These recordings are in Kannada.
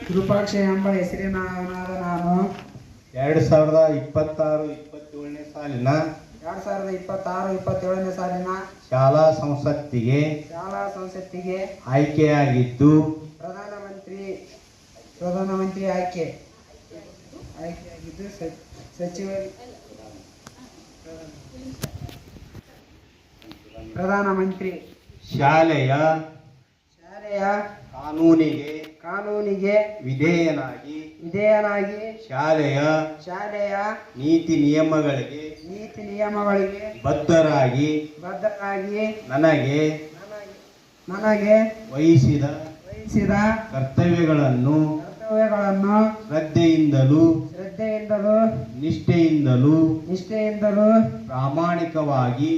ವಿರೂಪಾಕ್ಷ ಎಂಬ ಹೆಸರಿನವನಾದ ನಾನು 2026-27ನೇ ಸಾಲಿನ 2026-27ನೇ ಸಾಲಿನ ಶಾಲಾ ಸಂಸತ್ತಿಗೆ ಆಯ್ಕೆಯಾಗಿದ್ದು ಪ್ರಧಾನಮಂತ್ರಿ ಆಯ್ಕೆಯಾಗಿದ್ದು ಸಚಿವ ಪ್ರಧಾನಮಂತ್ರಿ ಶಾಲೆಯ ಕಾನೂನಿಗೆ ವಿಧೇಯನಾಗಿ ಶಾಲೆಯ ನೀತಿ ನಿಯಮಗಳಿಗೆ ಬದ್ಧರಾಗಿ ನನಗೆ ವಹಿಸಿದ ಕರ್ತವ್ಯಗಳನ್ನು ಶ್ರದ್ಧೆಯಿಂದಲೂ ನಿಷ್ಠೆಯಿಂದಲೂ ಪ್ರಾಮಾಣಿಕವಾಗಿ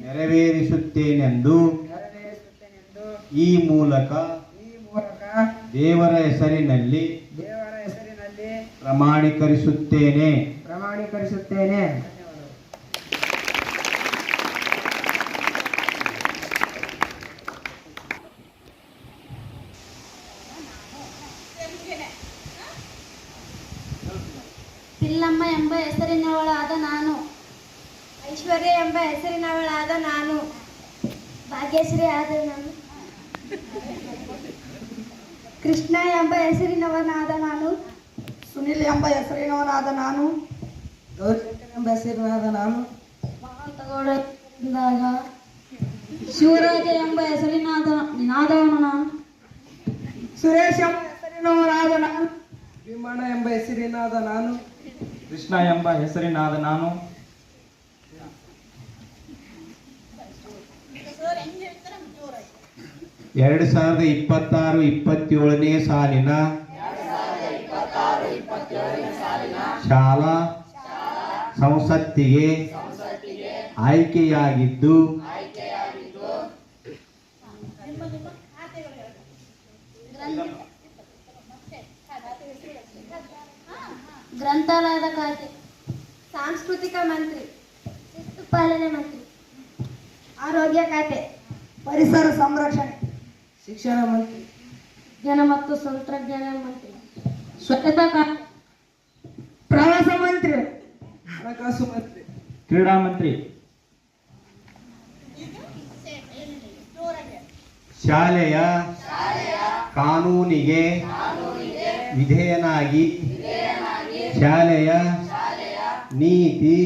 ನೆರವೇರಿಸುತ್ತೇನೆಂದು ಈ ಮೂಲಕ ದೇವರ ಹೆಸರಿನಲ್ಲಿ ಪ್ರಮಾಣೀಕರಿಸುತ್ತೇನೆ. ಪಿಲ್ಲಮ್ಮ ಎಂಬ ಹೆಸರಿನವಳಾದ ನಾನು, ಐಶ್ವರ್ಯ ಎಂಬ ಹೆಸರಿನವಳಾದ ನಾನು, ಭಾಗ್ಯಶ್ರೀ ಆದ ನಾನು, ಕೃಷ್ಣ ಎಂಬ ಹೆಸರಿನವನಾದ ನಾನು, ಸುನಿಲ್ ಎಂಬ ಹೆಸರಿನವನಾದ ನಾನು, ಗೌರಿ ಎಂಬ ಹೆಸರಿನಾದ ನಾನು, ಮಹಾಂತಗೌಡ ಎಂದಾಗ ಶಿವರಾಜ ಎಂಬ ಹೆಸರಿನಾದವನು ನಾನು, ಸುರೇಶ್ ಎಂಬ ಹೆಸರಿನವನಾದ ನಾನು, ಭೀಮಣ್ಣ ಎಂಬ ಹೆಸರಿನಾದ ನಾನು, ಕೃಷ್ಣ ಎಂಬ ಹೆಸರಿನಾದ ನಾನು, 2026-27ನೇ ಸಾಲಿನ ಶಾಲಾ ಸಂಸತ್ತಿಗೆ ಆಯ್ಕೆಯಾಗಿದ್ದು ಗ್ರಂಥಾಲಯದ ಖಾತೆ, ಸಾಂಸ್ಕೃತಿಕ ಮಂತ್ರಿ, ಶಿಸ್ತು ಪಾಲನೆ ಮಂತ್ರಿ, ಆರೋಗ್ಯ ಖಾತೆ, ಪರಿಸರ ಸಂರಕ್ಷಣೆ, ಶಿಕ್ಷಣ ಮಂತ್ರಿ, ವಿಜ್ಞಾನ ಮತ್ತು ತಂತ್ರಜ್ಞಾನ ಮಂತ್ರಿ, ಸ್ವಚ್ಛತಾ ಖಾತೆ, ಪ್ರವಾಸ ಮಂತ್ರಿ, ಹಣಕಾಸು ಮಂತ್ರಿ, ಕ್ರೀಡಾ ಮಂತ್ರಿ, ಶಾಲೆಯ ಕಾನೂನಿಗೆ ವಿಧೇಯನಾಗಿ ಶಾಲೆಯ ನೀತಿ